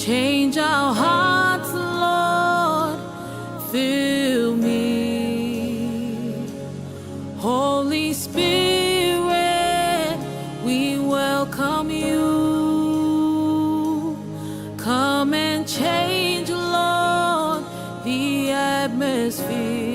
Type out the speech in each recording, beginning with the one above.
Change our hearts, Lord, fill me. Holy Spirit, we welcome you. Come and change, Lord, the atmosphere.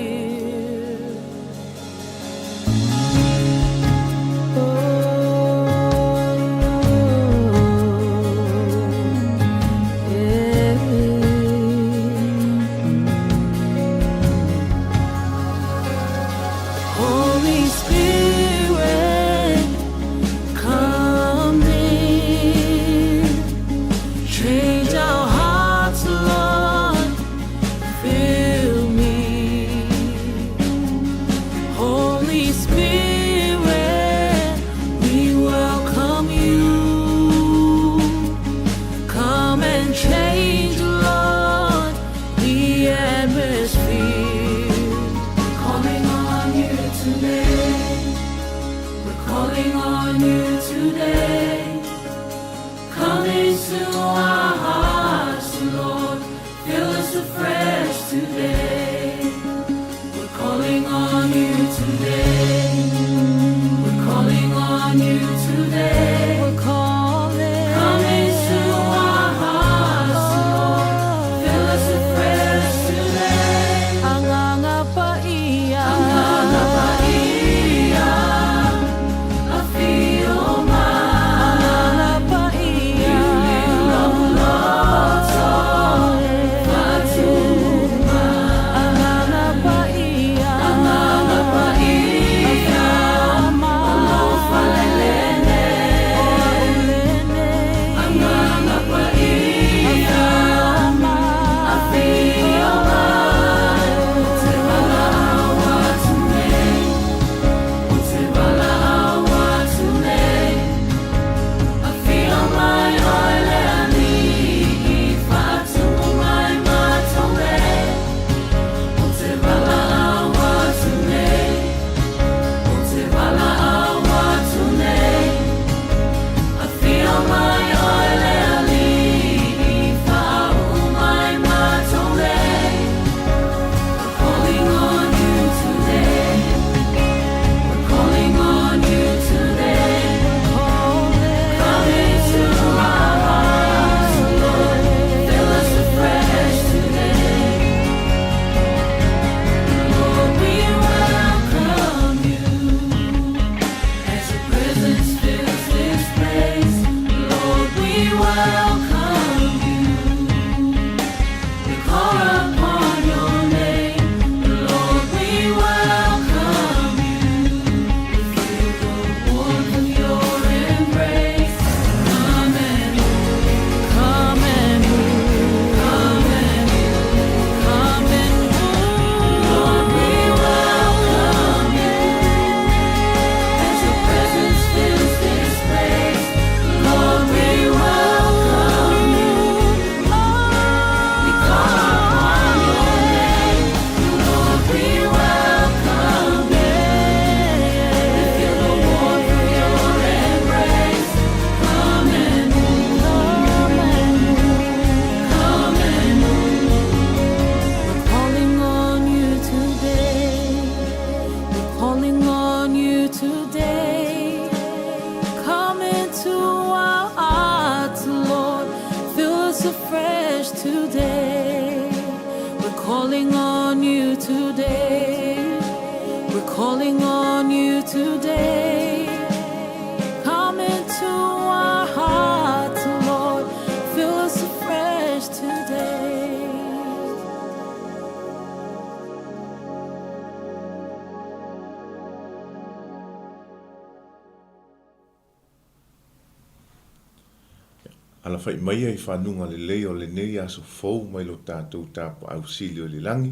Ala fai mai ai whanunga le leo le nei aso fau mai lo tātou tāpa au sili o le langi.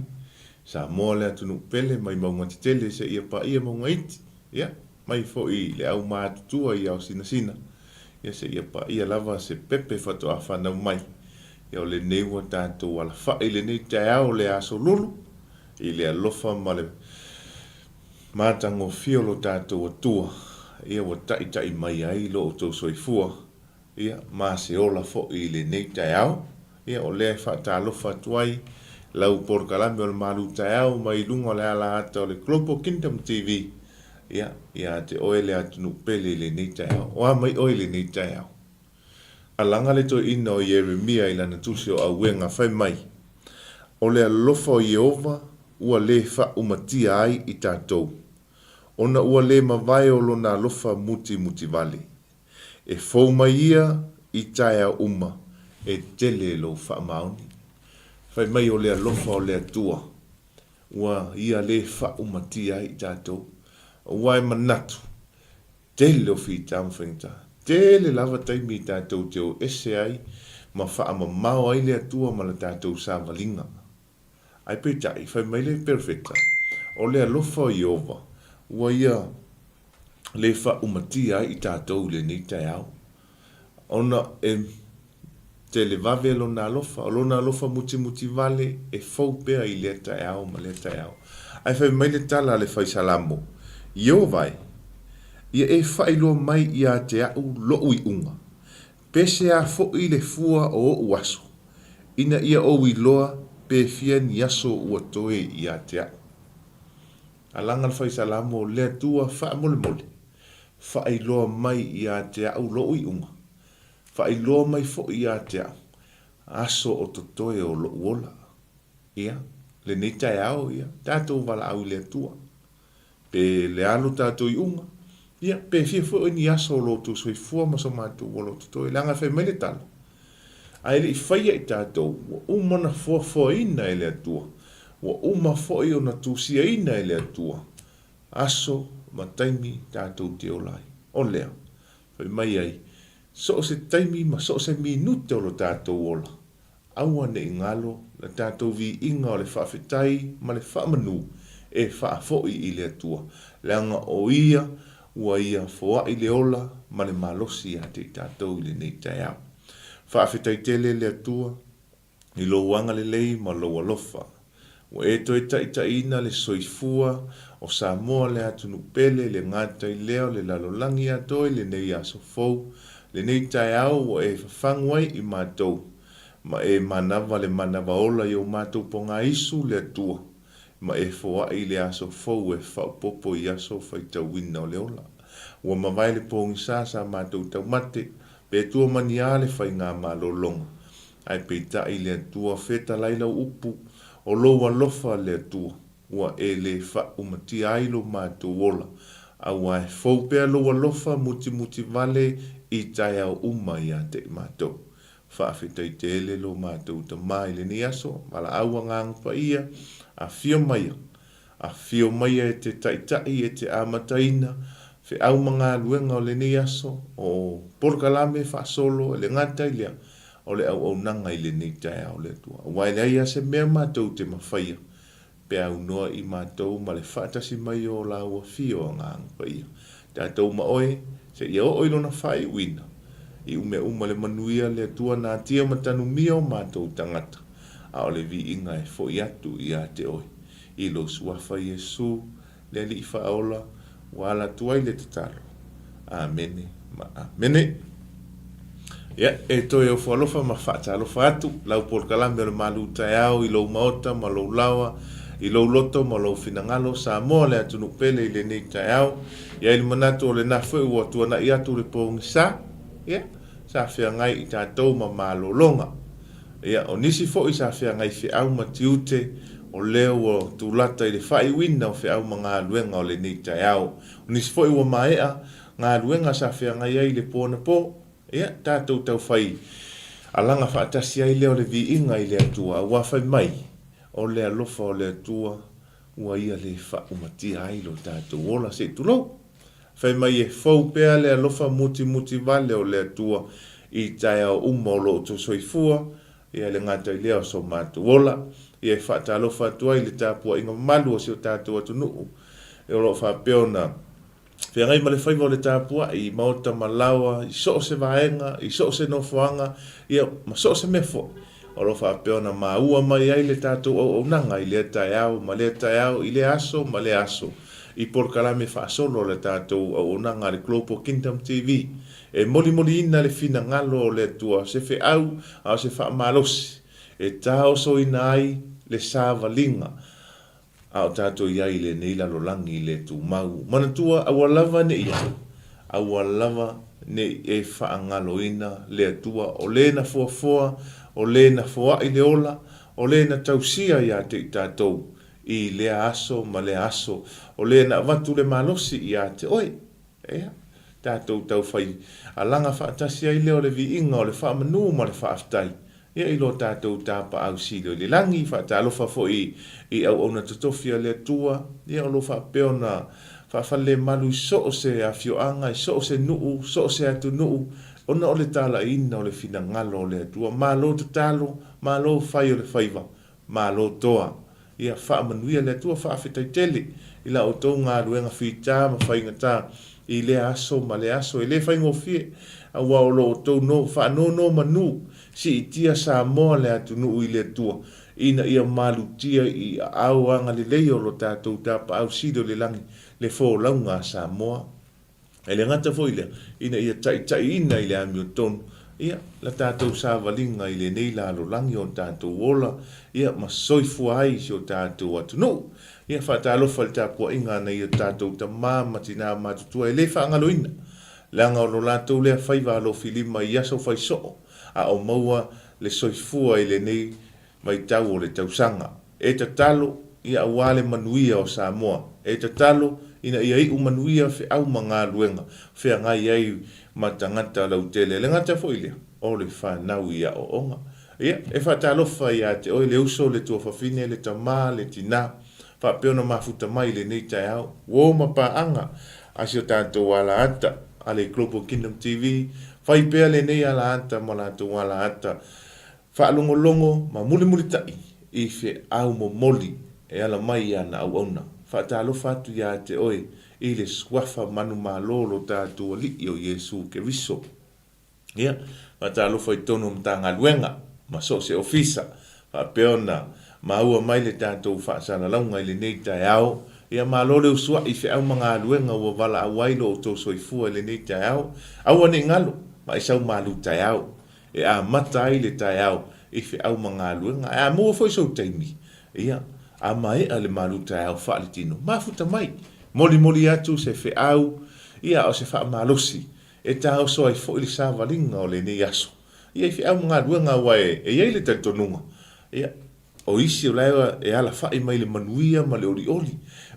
Sa moa le atunu pele mai maunga titele se ia pa ia maunga iti. Ia, mai fo i le au mātutua i au sina sina. Ia se ia pa ia lava se pepe whato a whanau mai. Ia o le nei wa tātou ala whai le nei TAEAO le aso lulu. I le alofa ma le mātango fio lo tātou atua. Ia wa tai mai ai lo o tau soifua. Ia, ma se ola fo i le nei TAEAO, ia o le whaatalofa tuai lau porkalame o le malu TAEAO mai lunga le ala ata o le Global Kingdom TV ia te oele atunu pele le nei TAEAO oa mai oele nei TAEAO alanga le to ina o Yeremia ila na tusi o auenga whai mai o le alofa o Yehova ua le wha umatia ai i tātou ona ua le mawai o lona alofa muti vale e fau mai ia i TAEAO uma e tele lo wha mauni whai mai o le alofa o le atua ua ia le wha umatia ai i tātou ua e manatu tele o fi tamwhengta tele lava taimi i tātou te o ese ai ma wha mau ai le atua ma le tātou sa valinga ai pe tai whai mai le perfecta o le alofa o Yehova ua ia le wha umatia ai i tātou le ni TAEAO ona e te le vave lona alofa o lona alofa muti vale e fau pea i le TAEAO ma le TAEAO ai whai mai le tala le whai salamo Yehova ia e whailo mai i a te au loo i unga pese a fo i le fua o uaso ina ia o i loa pe fia ni aso ua toe i a te au alanga le whai salamo le atua wha mole whailoa mai i a te au loo i unga whailoa mai fo i a te au aso o totoe o loo ola ia le nei TAEAO ia tātou wala au i le atua pe le alo tātou i unga ia pe fia fo ni aso lo tu soi fua ma so mātou o lo totoe langa whai mai le tala ai le i whaia i tātou wa umana fua ina i le atua wa uma fo i ona tusia ina i le atua aso ma taimi tātou te olai o lea whai mai ai so se taimi ma so se minute o lo tātou ola aua ne ingalo la tātou vi inga o le whaafetai ma le whaamanu e whaafoi i le atua leanga o ia ua ia foa i le ola ma le malosi a te tātou i le nei TAEAO whaafetai tele le atua i lo wanga le lei ma lo alofa ua e toi taitaina le soifua o Samoa le atunu pele le ngata i leo le lalolangi atoi le nei aso fou le nei TAEAO ua e whawhanguai i mātou ma e manawa le manawa ola i o mātou ponga isu le atua ma e foa i le aso fou e whaupopo i aso whaitau wina o le ola ua mawai le pongi sa mātou tau mate pe tua mani ale whai ngā malolonga ai pe ta i le atua feta laila upu o lo alofa le atua ua e le wha umati ailo mātou ola aua e fau pea lo alofa muti vale i TAEAO uma i a te mātou whaafetai te ele lo mātou ta mai le ni aso mala aua ngang pa ia a fio maia e te taitai e te amataina fe au mga luenga o le ni aso o porkalame wha solo le ngata i lea o le au nanga i le ni TAEAO le tua wai le ia se mea mātou te mawhaia pe au noa i mātou ma le whaatasi mai o la ua fio ngang pa ia tātou ma oe se ia o oilo na whai wina i ume le manuia le tua na tia matanu mia o mātou tangata a o le vi inga e fo i atu i a te oe i lo suafa Iesu le li i whaola wala tuai le tataro amene ma amene ia e toi o whalofa ma whaatalofa atu lau porkalame o le malu TAEAO i lo maota ma lo lawa i lo loto ma lo finangalo Samoa le atunu pele i le nei TAEAO ia ili manatu o le nafwe ua tuana i atu le pongi ia sa fia ngai i tātou ma malolonga ia o nisi fo i sa fia ngai fi au matiute o leo o tūlata i le whai wina o fi au ma ngā luenga o le nei TAEAO o nisi fo i ua maea ngā luenga sa fia ngai ai le pōna pō ia tātou tau whai alanga whaatasi ai leo le vi inga i le atua ua whai mai o le alofa o le atua ua ia le wha umatia ai lo tātou ola se tulau whai mai e fau pea le alofa muti vale o le atua i TAEAO uma o lo to soifua ia le ngata i leo so mātou ola ia e whaata alofa atua i le tāpua inga malu o se o tātou atu nuu e o lo whapeo na whia ngai ma le whaiva o le tāpua i maota malawa i so se vaenga i so se nofoanga ia ma so se mefo o lo whapeo na maua mai ai le tātou o nanga i le TAEAO ma le TAEAO i le aso ma le aso I porkalame whaasolo le tātou au onanga le Global Kingdom TV. E moli ina le fina ngalo le tua se fe au au se wha malosi. E tau so ina ai le sāwalinga. Au tātou iai le neila lo langi le tu mau. Mana tua awalava ne ia. Awalava ne e whaangalo ina le tua o le na fuafoa, o le na fua i le ola, o le na tausia ia te tātou i le aso ma le aso, o le na watu le malosi ia te oi. Ea, tātou tau whai alanga whaatasia i leo le vi inga o le whaamanu ma le whaaftai. Ia i lo tātou tāpa au silo le langi, whaatalofa fo i au ona tutofia le tua, ia o lo whaapeona whaafale malu so o se a fioanga, so o se nuu, so o se atu nuu, ona o le tala ina o le fina ngalo o le tua, malo te talo, malo whai o le whaiva, malo toa, ia whaamanuia le tua whaafetai tele, ila o tau ngā ruenga whita ma whainga tā, i le aso ma le aso, i le whaingo fie, a wao tau no, whaanono manu, si i tia sa moa le atu nuu i le tua, ina ia malu tia i au anga le leo lo tātou tāpa au sido le langi, le fō launga sa moa. E le ngata fo ile, ina ia tai ina i le ami o tonu, ia la tātou sa walinga i le neila alo langi o tātou ola, ia ma soifua ai si o tātou atu nuu. Ia whaatalofa le tāpua inga na i o tātou ta māma tina mātutua e le whaangalo ina. Langa o lo lātou lea whaiva alo filima i aso whai soo, a o maua le soifua i le nei mai tau o le tausanga. E ta talo ia awale manuia o Samoa. E ta talo ina ia i manuia fe au mga luenga. Fe ngai ai matangata lau tele. Le ngata fo ilia. O le whanau ia o onga. Ia, e whaatalofa ia te oi le uso le tua whawhine le tamā le tina. Whapeona mafuta mai le nei TAEAO. Wo mapaanga. Asio tātou ala ata. Ale Global Kingdom TV. Whaipea le nei ala ata ma lātou ala ata. Whaalongolongo ma muli tai i fe au mo moli e ala mai ana au ona. Whaatalofa atu ia te oi i le swafa manu malolo tātua li o Yesu ke riso. Ia, whaatalofa i tono mtanga luenga ma so se ofisa. Whapeona ma ua mai le tātou whaasana launga i le nei TAEAO. Ia malole usua i fe au mga luenga ua wala awailo o tō soifua le nei TAEAO. Aua ne ngalo ma isau malu TAEAO. E a mata ai le TAEAO i fe au mga luenga. E a mua foi so taimi. Ia, a mai a le malu TAEAO whaalitino. Mafuta mai. Moli atu se fe au. Ia o se wha malosi. E tau so ai fo ili sa walinga o le nei aso. Ia i fe au mga luenga wae. E iei le taitonunga. Ia, o isi o lewa e ala whai mai le manuia ma le oli.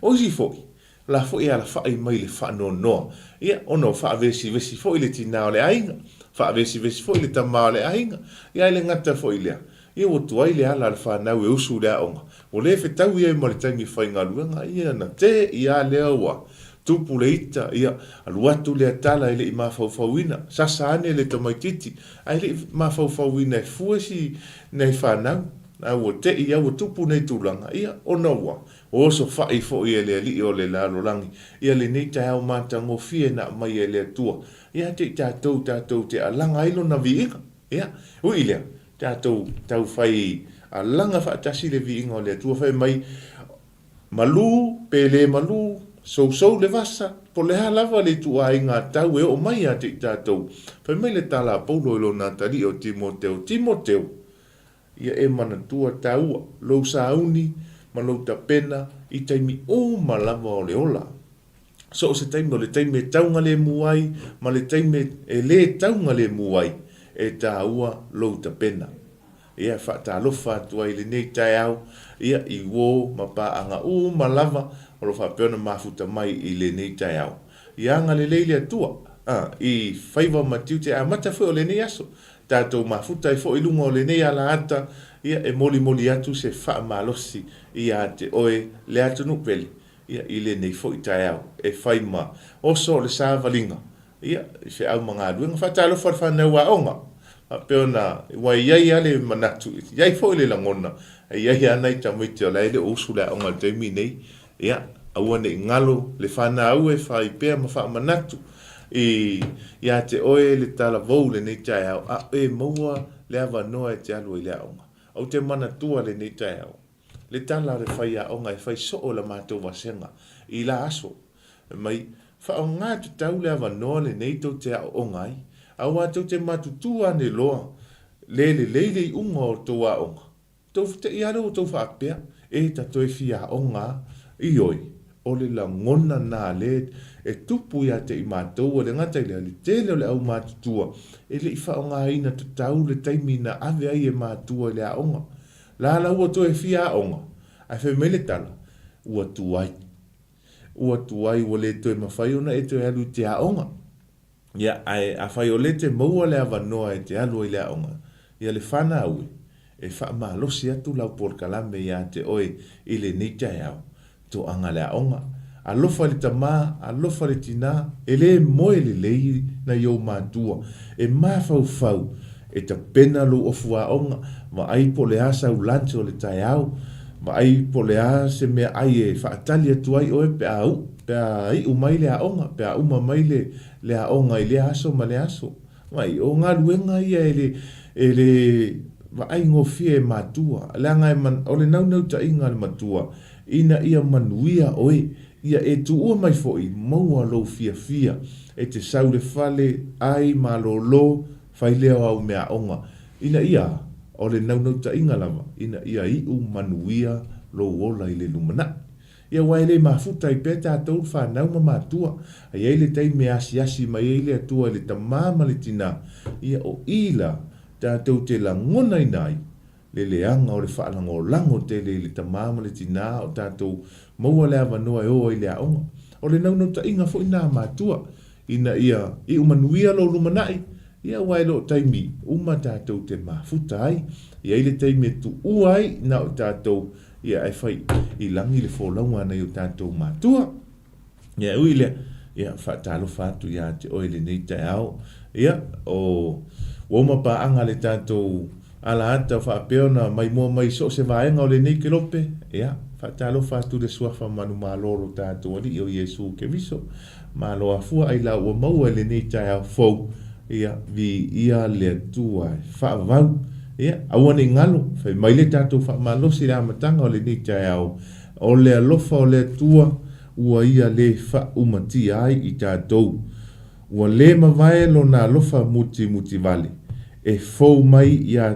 O isi foi. La foi ala whai mai le wha noa. Ia, ono wha vesi foi le tina o le ainga. Wha vesi foi le tamā o le ainga. Ia le ngata foi lea. Ia o tuai le ala le whanau e usu lea onga. O le fe tau ia i maritangi whai ngā luenga. Ia na te ia lea wa. Tupu le ita. Ia aluatu lea tala ele i mawhauwhauina. Sasa ane le tamaititi. Ai le mawhauwhauina e fuesi nei whanau. Na o te ia o tupu nei tūlanga. Ia o naua. O so whai fo ia lea li o le lalo langi. Ia le nei TAEAO mātango fie na mai e lea tua. Ia te tātou te alanga ilo na viinga. Ia, ui lea. Tātou tau whai alanga whaatasi le viinga o lea tua whai mai. Malu, pele malu, so le vasa. Po le halava le tua inga tau e o mai a te tātou. Whai mai le tala paulo ilo nā tari o Timoteo. Ia e mana tua taua, lou sauni, ma lou tapena, i taimi o malava o le ola. So o se taimi o le taimi e taunga le muai, ma le taimi e le taunga le muai, e taua lou tapena. Ia whaatalofa atua i le nei TAEAO, ia i wō ma paanga o malava, o lo whapeona mafuta mai i le nei TAEAO. Ia anga le leile atua, i whaiva matiu te a mata fwe o le nei aso. Tātou mafuta i fo i lunga o le nei ala ata, ia e moli atu se wha malosi i a te oe le atu nupeli. Ia i le nei fo i TAEAO, e whaima oso le sāwalinga. Ia i fe au mga aduenga, whatalo whanau a onga. Peona, wai iai ale manatu, iai fo i le langona, iai anai tamuiti o leile usu le onga te mi nei. Ia, aua ne ngalo le whanau e whai pēr ma wha manatu. Ia te oe le tala vau le nei TAEAO, a e maua le awa noa e te alu i le aonga. Au te mana tua le nei TAEAO. Le tala re whai a onga e whai so o la mātou wasenga. i la aso. Mai, wha o ngā tu tau lea wanoa le nei tau te o ngai, a wātou te matutua ne loa, le i unga o tō a onga. Tau te i aro o tau whaapea, e ta toi fia o ngā, i oi, o le la ngona nā le, e tupu ia te i mātou, o le ngata i le tele o le au matutua, e le i wha o ngā ina tu tau le taimi na ave ai e mātua le a onga. La la ua toi fia a onga, ai whai mele tala, ua tuai. Ua tuai o le toi mawhai ona e toi alu te a onga. Ia, ai a whai o le te maua le awanoa e te alu i le a onga. Ia le whana aue, e wha maalosi atu lau por kalame ia te oe i le ni TAEAO, to anga le a onga. A lofa le tamā, a lofa le tina, e le moe le lei na iau mātua, e mawhau, e ta pena lo ofu a onga, ma ai po le asa u lanche o le TAEAO, ma ai po le asa mea ai e whaatali atu ai oe pe a i umai le a onga, pe a uma mai le a onga i le aso ma le aso. Mai, o ngā luenga ia e le ma ai ngofia e mātua, le anga e man, o le nau ta inga le matua, ina ia manuia oe, ia e tu ua mai foi, maua lo fia, e te sau le fale, ai ma lo, fai leo au mea onga, ina ia, o le nau ta inga lava, ina ia i manuia lo ola i le lumana. Ia wai le mafuta i peta atou whanau ma mātua, ai ei le tei me asi mai ei le atua le tamama le tina, ia o ila, tātou te la ngona i nai, le leanga o le whaalanga o lango te le tamama le tina, o tātou maua le awanoa e o i le aonga. O le nau ta inga fo ina mātua, ina ia, i umanuia lo lumanai, ia wai lo taimi, tātou te mafuta ai, ia i le taimi tu uai, na o tātou, ia ai fai i langi le fōlaunga nei o tātou mātua. Ia uile, ia whaatalo whātu ia te oile nei TAEAO. Ia, o mapa anga le tātou ala ata whaapeona mai mua mai so se vaenga o le nei ke lope. Ia, whaatalo whātu le suafa manu māloro tātou ali o Iesu ke viso. Mālo a fua ai la ua maua le nei TAEAO fau. Ia, vi ia le tua whaavau. Ia, awane ngalo, fai mai le tātou whaamalosi le amatanga o le ni TAEAO, o le alofa o le tua, ua ia le whaumati ai i tātou. Ua le mawai lo na alofa muti vale, e fau mai ia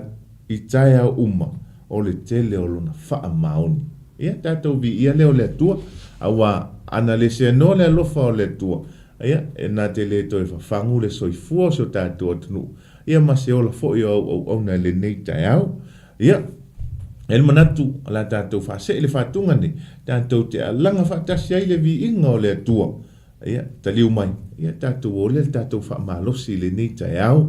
i TAEAO uma, o le tele o lona whaamaoni. Ia, tātou vi ia leo le tua, awa ana le se no le alofa o le tua. Ia, e nā te le toi whafangu le soifua so tātou atunu. Ia mase ola fo i au na le nei TAEAO. Ia, el manatu ala tātou whase le whātunga ne, tātou te alanga whaatasi ai le vi inga o le atua. Ia, taliu mai. Ia, tātou ole, tātou whaamalosi le nei TAEAO.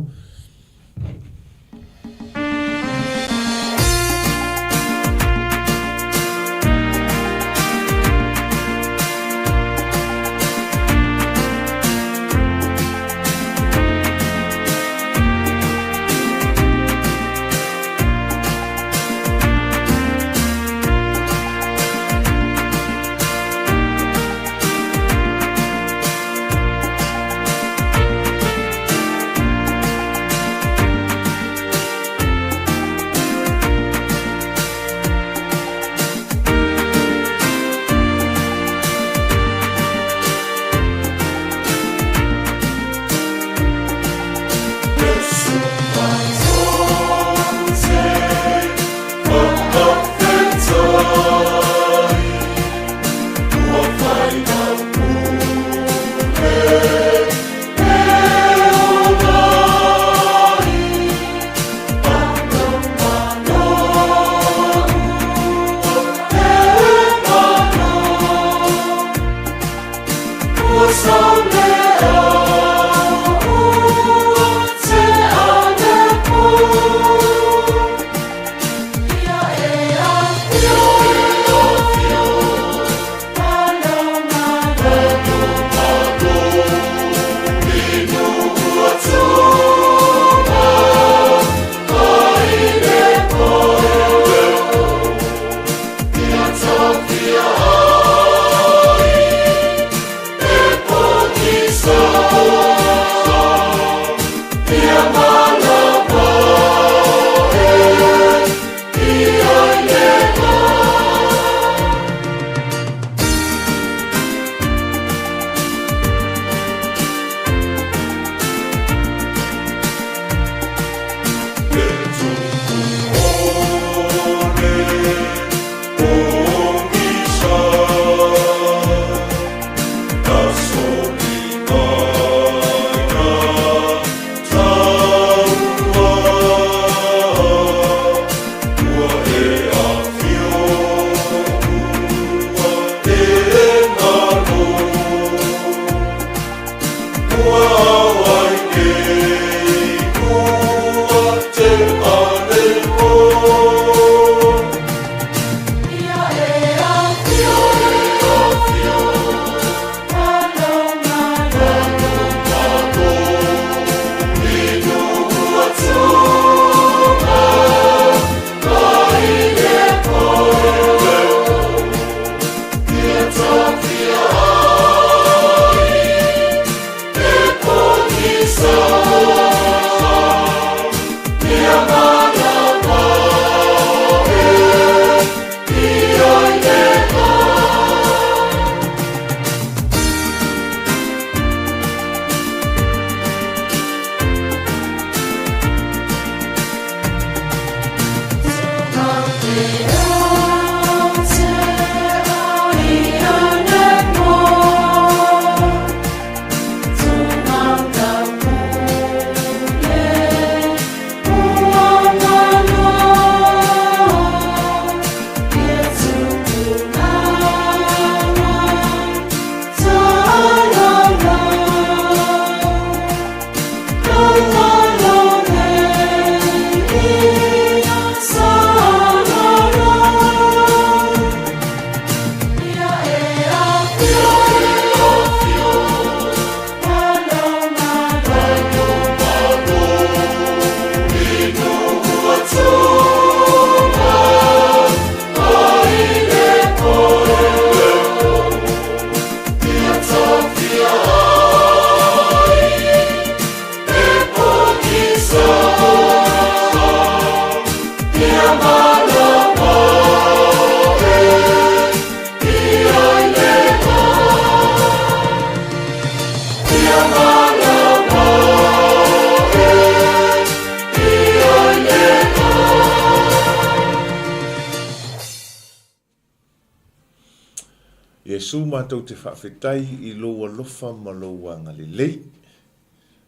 Iesu mātou te whawhetai I loa lofa ma loa ngalilei.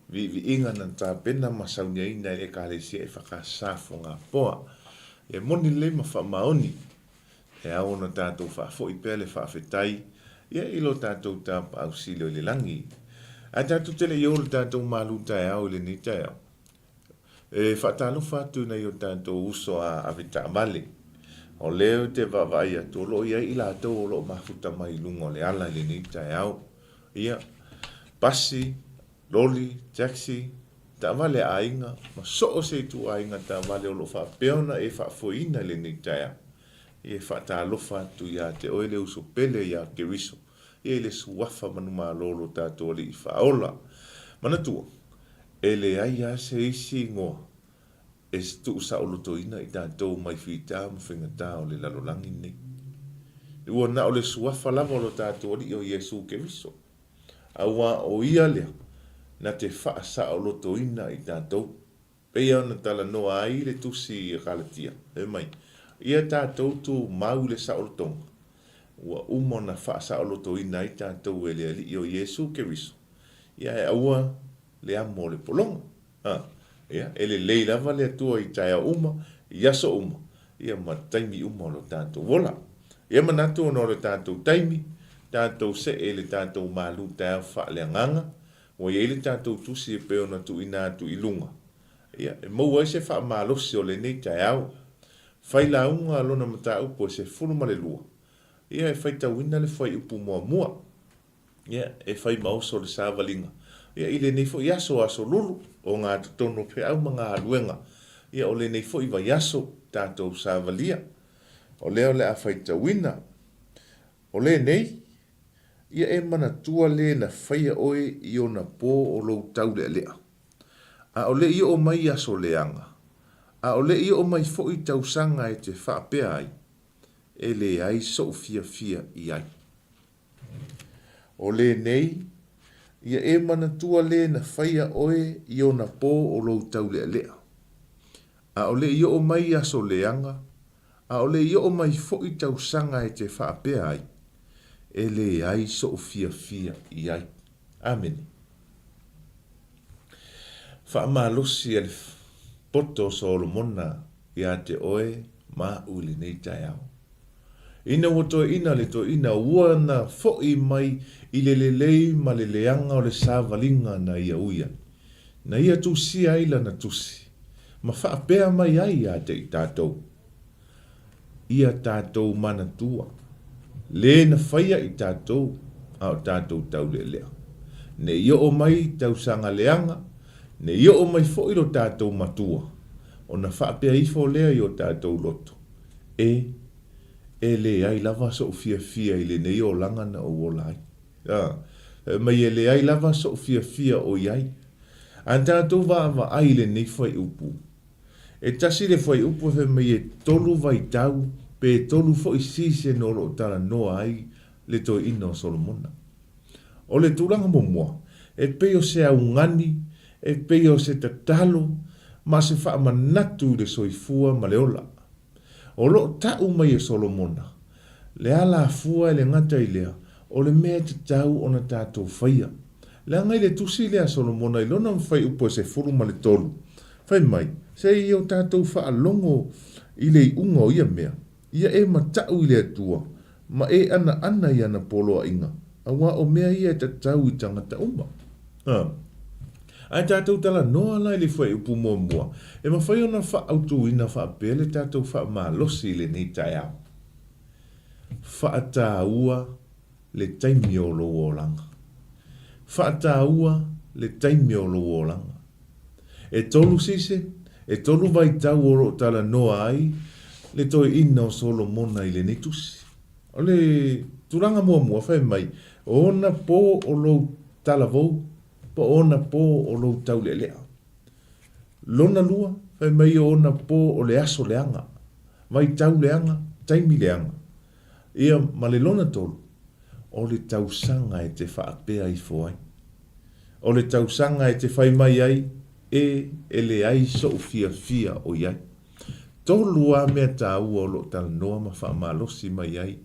Vi inga na tā pena masaunia ina e kālesia e whakasafo ngā poa. E moni le ma whamaoni. E au na tātou whafo I pēle whawhetai. Ia ilo tātou tāpa au silo le langi. A tātou tele i olu tātou malu TAEAO le ni TAEAO. E whatalo whatu na i o tātou uso a avita amale. O leo te vavai atu, lo ia I lātou o lo mafuta mai lungo le ala le ni TAEAO. Ia, pasi, loli, taxi, ta vale ainga, ma so se tu ainga ta vale o lo whapeona e whafoina le ni TAEAO. Ia whatalo whatu ia te oele uso pele ia ke riso. Ia le suafa manuma lolo tātou li I whaola. Manatua, ele ai a se isi ngoa. E stu sa o loto ina I tātou mai whita ma whengata o le lalolangi nei. I ua na o le suafa lava o lo tātou li o Iesu ke riso. Aua o ia lea, na te wha sa o loto ina I tātou. Pea na tala noa ai le tusi I kalatia. E mai, ia tātou tu mau le sa o lotonga. Ua umo na wha sa o loto ina I tātou e lea li o Iesu ke riso. Ia e aua le amo le polonga. Ia, ele lei lava le atua I TAEAO uma, ia so uma. Ia ma taimi uma lo tātou wola. Ia manatu ono le tātou taimi, tātou se ele tātou malu TAEAO FAALEAGAGA, o ia ele tātou tusi e peo na tu ina tu ilunga. Ia, e maua se wha malosi o le nei TAEAO. Failauga lona mata upo se fulu ma le lua. Ia e whai tauina le whai upu mua mua. Ia, e whai mauso le sāwalinga. Ia I le nei fo iaso aso lulu o ngā tutono pe au mga aluenga. Ia o le nei fo iwa iaso tātou sāwalia. O leo le a whaitawina. O le nei, ia e mana tua le na whaia oe I o na pō o lou tau le lea. A o le I o mai aso leanga. A o le I o mai fo I tausanga e te whaapea ai. E le ai so fia I ai. O le nei, ia e mana tua le na whaia oe I o na pō o lou tau lea lea. A o le I o mai aso leanga, a o le I o mai fo I tausanga e te whaapea ai, e le ai so fia I ai. Amen. Whaamalosi ale poto Solomona ia te oe ma uli nei TAEAO. Ina woto ina le to ina ua na fo I mai I le lelei ma le leanga o le sāwalinga na ia uia. Na ia tusi aila na tusi. Ma whaapea mai ai a te I tātou. Ia tātou mana tua. Le na whaia I tātou a o tātou tau le lea. Ne ia o mai tau sanga leanga. Ne ia o mai fo I lo tātou matua. O na whaapea ifo lea I o tātou loto. E le ai lava so fia I le nei o langa na o wolai. Mai e le ai lava so fia o iai. An tātou wa ai le nei whai upu. E tasi le whai upu he mai e tolu vai tau, pe tolu fo I sise no lo tala noa ai le to ino Solomona. O le tūranga momoa, e peo se au ngani, e peo se tatalo, ma se wha manatu le soifua ma le ola. O lo tau mai e Solomona. Le ala fua le ngata i lea. O le mea te tau o na tātou whaia. Le ngai le tusi lea Solomona i lona mwhai upo se furu ma le tolu. Whai mai, se i o tātou wha longo i le unga o ia mea. Ia e matau i le atua. Ma e ana i ana polo a inga. A wā o mea ia te tau i tangata umma. Ai tātou tala noa lai le whai upu mua. E ma whai ona wha autu ina wha pele tātou wha malosi le nei TAEAO. Wha tāua le taimi o lo langa. Wha tāua le taimi o lo langa. E tolu sise, e tolu vai tau oro tala noa ai, le toi ina o Solomona i le netusi. O le turanga mua whai mai, ona po o lo tala vou, po ona po o lo tau le lea. Lona lua, whai mai ona po o le aso leanga, vai tau leanga, taimi leanga. Ia ma le lona tolu, o le tausanga e te whaapea i foai. O le tausanga e te whai mai ai, e le ai so fia o iai. Tolu a mea tāua o lo tala noa ma wha malosi mai ai,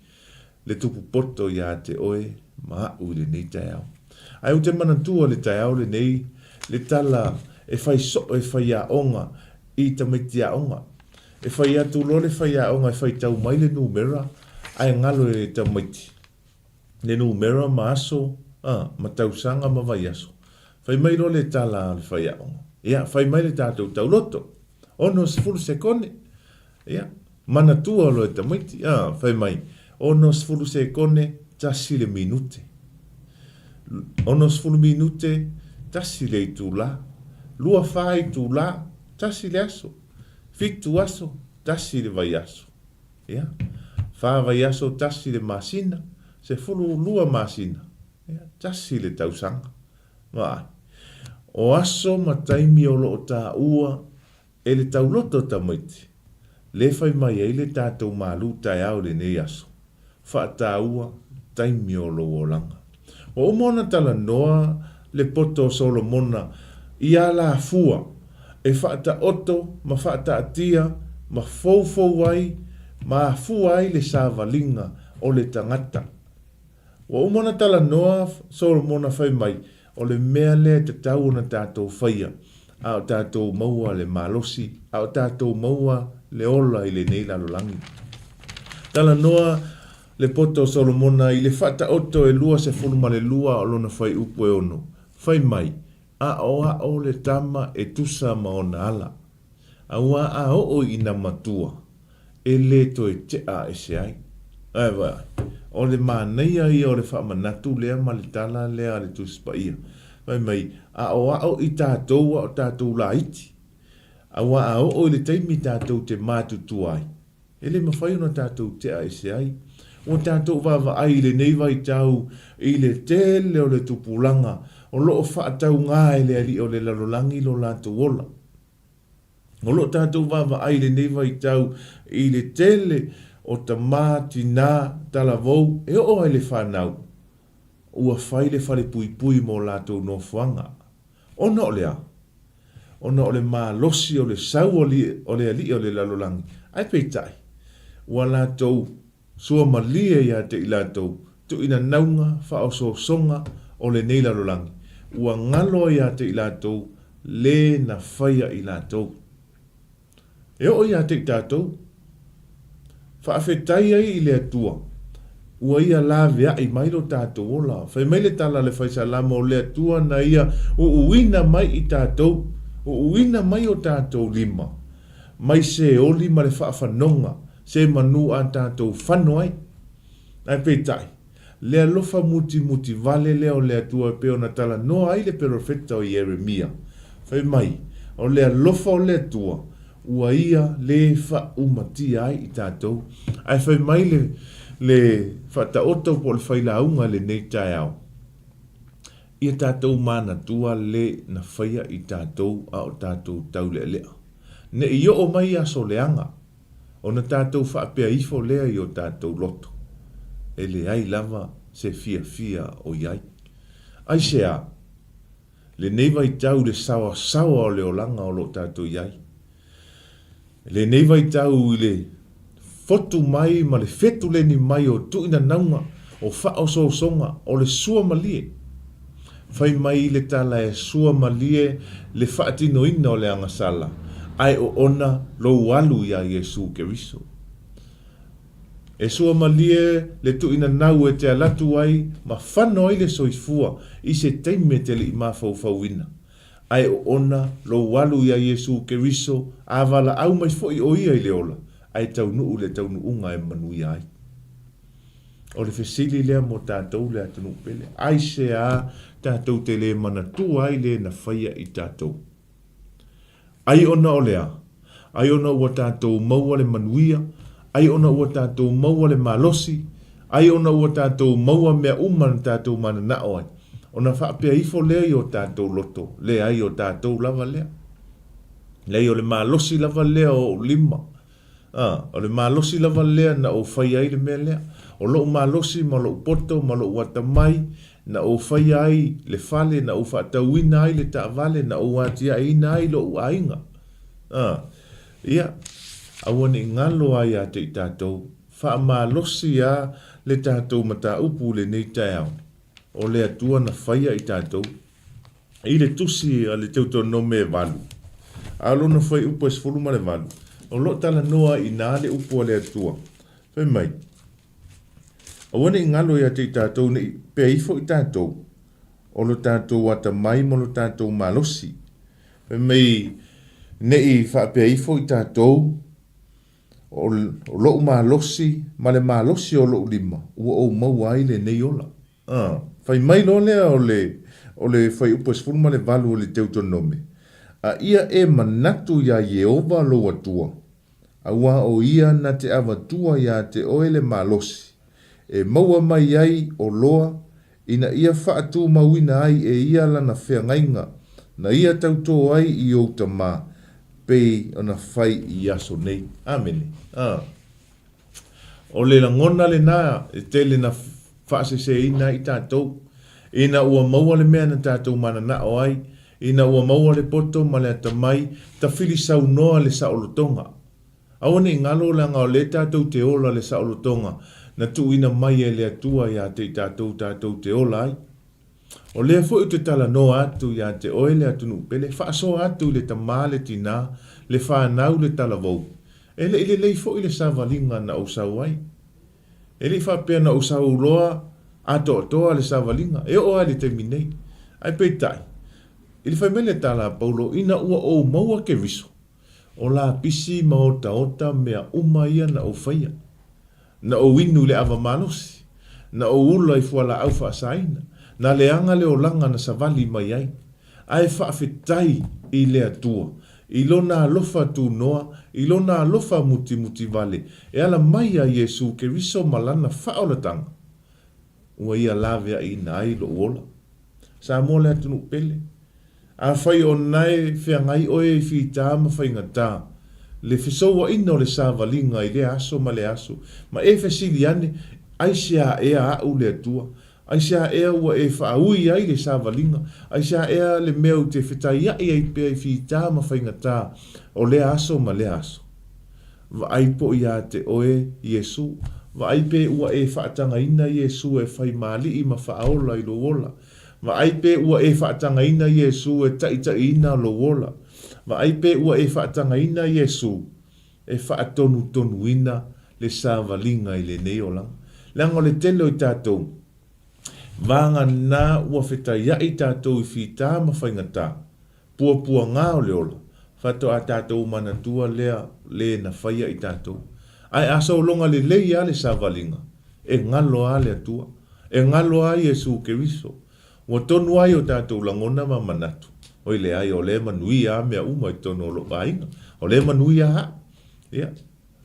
le tupu poto ia te oe, ma au le nei TAEAO. Ai u te manatua le TAEAO le nei, le tala e whai so e whai a onga, i tamiti a onga. E whai atu lo le whai a onga e whai tau mai le numera, ai ngalo e tamiti. Le numera ma aso, ma tausanga ma vai aso. Whai mai lo le tala le whai a onga. Ia, whai mai le tātou tau loto. Ono sifuru sekone. Ia, manatua lo e tamiti. Whai mai. Ono sifuru sekone, tasi le minute. Ono sifuru minute, tasi le itu la. Lua whai tu la, tasi le aso. Fitu aso, tasi le vai aso. Ia, wha vai aso, tasi le masina. Se furu lua masina. Ia, tasi le tausanga. Vai. O aso ma taimi o loo tā ua, e le tauloto tamaiti. Le whai mai e le tātou MALØ TAEAO le nei aso. Wha tā ua, taimi o loo langa. O umona tala noa, le poto Solomona, i ala fua, e wha ta oto, ma wha ta atia, ma fau ai, ma fua ai le sāwalinga o le tangata. O umona tala noa, Solomona whai mai, o le mea lea te tau na tātou whaia, a o tātou maua le malosi, a o tātou maua le ola i le nei lalolangi. Tala noa le poto Solomona i le whata oto e lua se fuluma le lua o lona whai upo e ono. Whai mai, a o le tama e tusa ma ona ala. A ua a o ina matua, e le to e te a e se ai. Ai vai. O le māneia ia o le whamanatu lea ma le tala lea le tuspa ia. Mai mai, a o i tātou la iti. A o le teimi tātou te mātutu ai. Ele mawhai ona tātou te a ese ai. O tātou wawa ai le nei vai tau i le tele o le tupulanga. O loo whaatau ngā e le ali o le lalolangi lo lātou ola. O loo tātou wawa ai le nei vai tau i le tele o ta māti nā tala vau e o ai le whanau. Ua whai le whare pui mo lātou no whanga. Ona o lea. Ona o le mālosi o le sau o le ali o le lalolangi. Ai peitai. Ua lātou sua malia ia te i lātou. Tu ina naunga wha o so songa o le nei lalolangi. Ua ngalo ia te i lātou le na whaia i lātou. E o ia te i tātou. Whaafetai ai i le atua. Ua ia la vea i mailo tātou ola. Whai mai le tala le whaisalama o le atua na ia uina mai i tātou. Uina mai o tātou lima. Mai se o lima le whaafanoga. Se manu a tātou whano ai. Ai peitai. Le alofa muti vale leo le atua e peo na tala noa ai le perofeta o Jeremia. Whai mai. O le alofa o le atua. Ua ia le wha umatia ai i tātou. Ai whai mai le whata oto po le Failauga le nei TAEAO. Ia tātou mana tua le na whaia i tātou a o tātou taulelea. Ne i o mai aso leanga. O na tātou whaapea ifo lea i o tātou loto. E le ai lava se fia o iai. Ai sea, le nei vai tau le sawa o le olanga o lo tātou iai. Le nei vai tau i le fotu mai ma le fetu leni mai o tuina naunga o wha o songa o le sua malie. Fai mai le tala e sua malie le whaatino ina o le angasala. Ai o ona lo walu ya Yesu Keriso. E sua malie le tuina nau e te alatu ai ma whano i le soifua i se teime te li ma fauina. Ai o ona lo walu ya Yesu Keriso avala au mai foi o ia i le ola. Ai tau nuu le tau nuunga e manui ai. O le fesili lea mo tātou le atunu pele. Ai se a tātou te le manatu ai le na whaia i tātou. Ai ona o lea. Ai ona ua tātou maua le manuia. Ai ona ua tātou maua le malosi. Ai ona ua tātou maua mea umana tātou mana nao ai. Ona whaapea ifo lea i o tātou loto. Lea ai o tātou lava lea. Lea i o le malosi lava lea o lima. O le malosi lava lea na o whai ai le mea lea. O lo malosi ma lo poto ma lo watamai na o whai ai le fale na o whaatauina ai le taavale na o watia ina ai lo ainga. Ia, awane ngalo ai a te i tātou. Wha malosi a le tātou mata upu le nei TAEAO. O le atua na whai ai tātou. I le tusi a le teuto no me valu. Alo na whai upu es fuluma le valu. O lo tala noa i nā le upu le atua. Whai mai. O wane ngalo ia te tātou nei pea ifo i tātou. O lo tātou wata mai mo lo tātou malosi. Whai mai nei wha pea ifo i tātou. O lo malosi, ma le malosi o lo lima. Ua o mauai le nei ola. Whai mai lo lea o le whai upo esfuruma le valu o le teutonome. A ia e manatu ia Yehova lo atua. Awa o ia na te awatua ia te oele malosi. E maua mai ai o loa, ina ia whaatu mawina ai e ia lana whiangainga, na ia tauto ai i o tamā, pei ona whai i aso nei. Amene. O le langona le nā, e tele na whaase se ina i tātou, ina ua maua le mea na tātou mana nao ai, ina ua maua le poto ma le atamai, ta whili sau noa le saolotonga. Awane ngalo langa o le tātou te ola le saolotonga, na tuina mai e le atua ia te tātou te ola ai. O lea fo i te tala no atu ia te oele atu nu pele, whaaso atu le tamale tina, le whanau le tala vau. E le ile lei fo i le savalinga na usau ai. E le whapea na usau loa, ato atoa le savalinga, e oa le te minei. Ai peitai. Ili whaimele tala Paulo, ina ua o maua ke riso. O la pisi ma ota mea umaia na o whaia. Na o winu le awa malosi, na o ula i fuala au whaasaina, na le anga le o langa na savali mai ai. Ai whaafetai i le atua, i lona alofa tu noa, i lona alofa muti vale, e ala mai a Yesu ke riso malana whaolatanga. Ua ia lavea i na ai lo uola. Sa mo le atunu pele. A whai o nai whiangai oe i whita ma whaingata. Le fisoa ino le savalinga i le aso ma le aso. Ma e fesili ane, ai sea ea au le atua. Ai sea ea ua e whaui ai le savalinga. Ai sea ea le meu te whitai ai ai pia i whita ma whaingata o le aso ma le aso. Va ai po ia te oe Yesu. Va ai pe ua e whaatanga ina Yesu e whai mali i ma whaola i lo wola. Va ai pe ua e whaatanga ina Yesu e taita ina lo wola. Ma ai pe ua e whaatanga ina Yesu e whaatonu ina le savalinga i le neolang. Lango le telo i tātou. Vanga nā ua whetaya i tātou i whita ma whaingata. Pua ngā o le ola. Whato a tātou manatua lea le na whaia i tātou. Ai asa o longa le leia le savalinga. E ngalo a le atua. E ngalo a Yesu Keriso. Ua tonu ai o tātou langona ma manatu. O le ai o le manui a mea uma i tono lo vainga. O le manui a ha. Ia.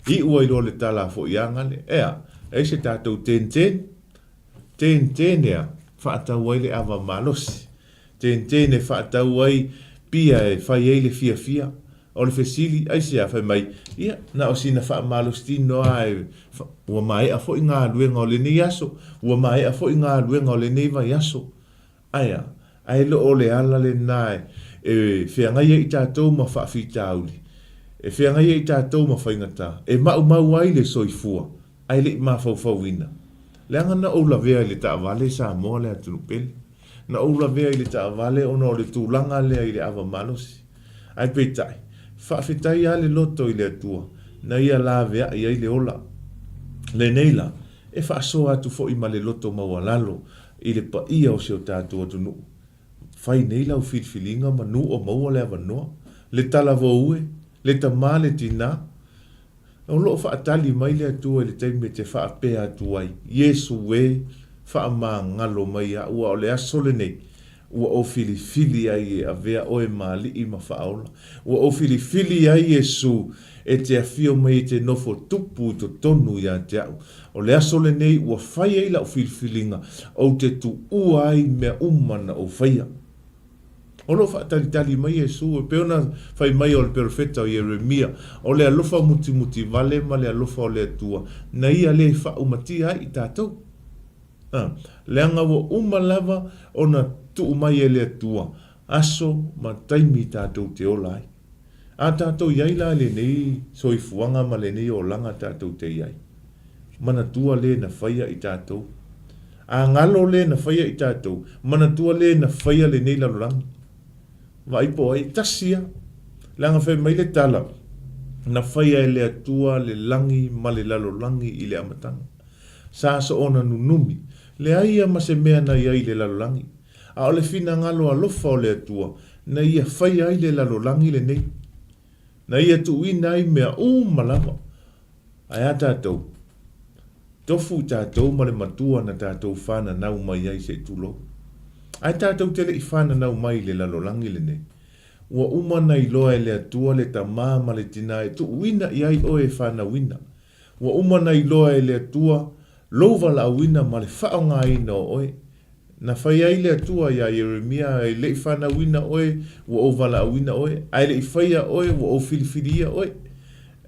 I ua i lo le tala fo i angale. Ea. E se tātou ten. Ten ea. Whaatau ai le awa malosi. Ten e whaatau ai pia e whai ei le fia. O le fesili. Ai se a whai mai. Ia. Na o sina wha malosi no ai. Ua mai a fo i ngā luenga o le nei aso. Ua mai a fo i ngā luenga o le nei vai aso. Aia. Ai lo o le ala le nae, e whiangai i tātou ma whaafitauli. e whea ngai e tātou ma whaingata, e mau ai le soifua, ai le ma fauina. Le anga na oula vea le ta vale sa moa le atunu pele. Na oula vea le ta vale ono le tūlanga le ai le ava malosi. Ai peitai, whawhetai a le loto i le atua, na ia la vea i ai le ola. Le neila, e whaasoa atu fo i ma le loto maua lalo, i le pa ia o seo tātua tunu. Whai neila o whilwhilinga ma nu o maua le ava noa, le tala vo ue, le tamā le tina. O loo whaatali mai le atua i le teime te whaapea atu ai. Yesu we, whaama ngalo mai a ua o le asole nei. Ua o fili ai e avea oe maali i ma whaola. Ua o fili ai Yesu e te awhio mai te nofo tupu to tonu i a te au. O le asole nei ua whai ai la o filifilinga o te tu ua ai mea umana o whaia. O lo whaatalitali mai Yesu, e peona whai mai o le perofeta o Jeremia, o le alofa muti vale ma le alofa o le atua, na ia le whaumati ai i tātou. Le anga wa umalava o na tu mai e le atua, aso ma taimi tātou te olai. A tātou iai la le nei soifuanga ma le nei o langa tātou te iai. Mana tua le na whaia i tātou. A ngalo le na whaia i tātou, mana tua le na whaia le nei lalorangi. Vai po ai tasia langa fe mai le tala na whaia e le atua le langi ma le lalo langi i le amatanga sa so ona nunumi le aia ma se mea na ia i le lalo langi a o le fina ngalo alofa o le atua na ia whaia i le lalo langi le nei na ia tu ina i mea malava ai a tātou tofu tātou ma le matua na tātou whana nau mai ai se tulo. Ai tātou tele i whana nau mai le lalolangi le nei. Ua umana i loa e le atua le ta māma le tina e tu wina i ai oe whana wina. Ua umana i loa e le atua louwa la wina ma le whaonga ina o oe. Na whai ai le atua ia Jeremia e le i whana wina oe, ua o wala wina oe. Ai le i whaia oe, ua o filifiria oe.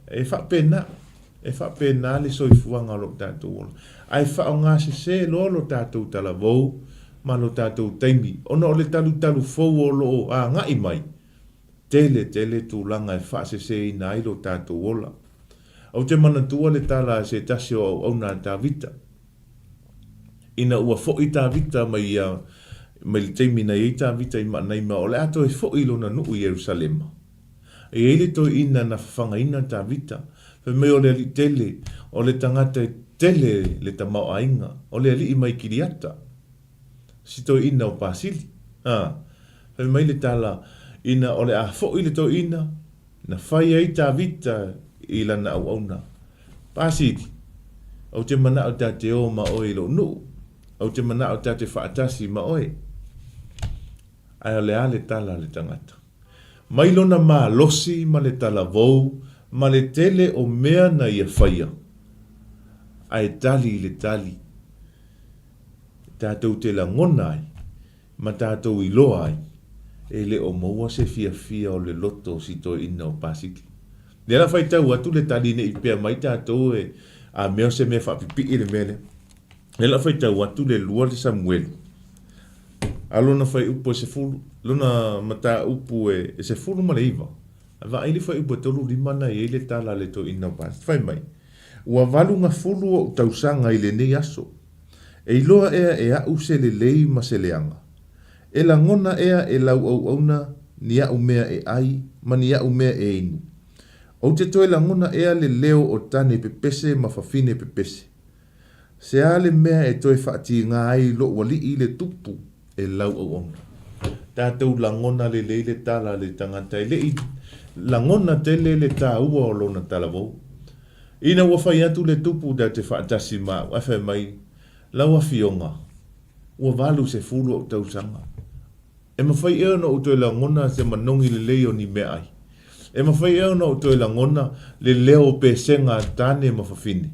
E whapena. E whapena le soifuanga lo tātou ola. Ai whaonga se lo tātou tala vau. Ma lo tātou taimi, ona o le talu fou o lo a ngai mai. Tele tūlanga e whaase se i nai lo tātou ola. Au te manatua le tala se tasio au nā tā vita. Ina ua fo i tā vita mai le taimi na i tā vita i manai ma o le ato e fo i lo na nuu i Jerusalema. E ele to ina na whanga ina tā vita. Fe me o le ali tele, o le tangata tele le tamau ainga, o le ali i mai kiriata. Si to ina o pasili. Hei mai le tala ina o le a fo i le to ina na whai ai tā vita i lana au auna. Pasili. Au te mana o tā te o ma oe lo nu. Au te mana o tā te whaatasi ma oe. Ai o le a le tala le tangata. Mai lona ma losi ma le tala vou ma le tele o mea na ia whaia. Ai tali le tali. Tātou te la ngona ai, ma tātou i loa ai, e le o maua se fia o le loto si to ina o pasiki. Le ala whai tau atu le tali ne i pia mai tātou e a mea se mea whapipi i le mele. Le ala whai tau atu le lua le Samuelu. Alona whai upo e se fulu, lona mata upu e se fulu ma le iwa. Ava aile whai upo e tolu limana e le tala le to ina o pasiki. Whai mai, ua valu nga fulu o tausanga i le nei aso. E iloa ea e au se le lei ma se leanga. E la ngona ea e lau au auna ni au mea e ai, ma ni au mea e inu. O te toe la ngona ea le leo o tane pepese ma fafine pepese. Se a le mea e toe whaati ngā ai lo wali i le tupu e lau au auna. Tātou la ngona le lei le tala le tangata e lei. La ngona te le tā ua o lona tala vau. Ina ua whai atu le tupu da te whaatasi ma afe mai. Laua fionga, ua valu se fulu o tausanga. E mawhai eo na uto e la ngona se manongi le leo ni mea ai. E mawhai eo na uto e la ngona le leo pe senga tane mawhawhine.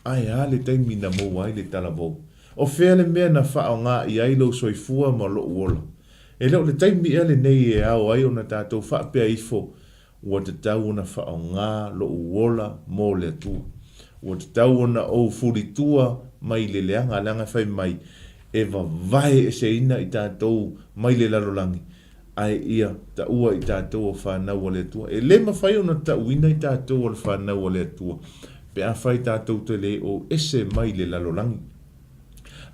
Ai a le taimi na mou ai le talavou. O whea le mea na whao ngā i ailo soifua ma lo uola. E leo le taimi e le nei e au ai o na tātou whapea ifo. Ua te tau na whao ngā lo uola mo le atua. Ua te tau na o furitua mai le leanga whai mai e vai e se ina i tātou mai le lalolangi. ai ia ta ua I tātou o whanau o le atua. E le mawhai ona ta uina I tātou o le whanau o le atua. Pe a whai tātou te le o ese mai le lalolangi.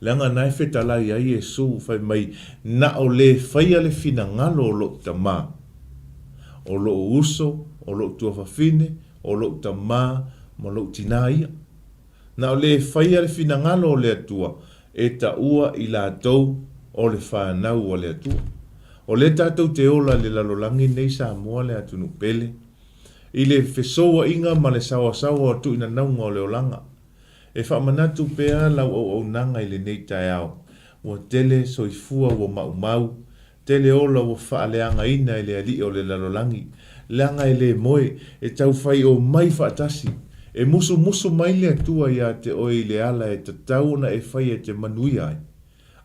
Langa nai whetalai ai e su whai mai na o le whai ale fina ngalo o lo ta mā. O lo uso, o lo tua whawhine, o lo ta mā, ma lo tina ia. Na o le whai ale fina ngalo o le atua, e ta ua I lātou o le whanau o le atua. O le tātou te ola le lalolangi nei sa mua le atunu pele. I le whesoa inga ma le sawa sawa tu ina naunga o le olanga. E whamanatu pea lau au nanga I le nei TAEAO. Ua tele soifua ua mau mau. Tele ola ua whaaleanga ina I le ali o le lalolangi. Leanga I le moe e tau whai o mai whaatasi. E musu mai le atua ia te oi le ala e te tauna e whai e te manui ai.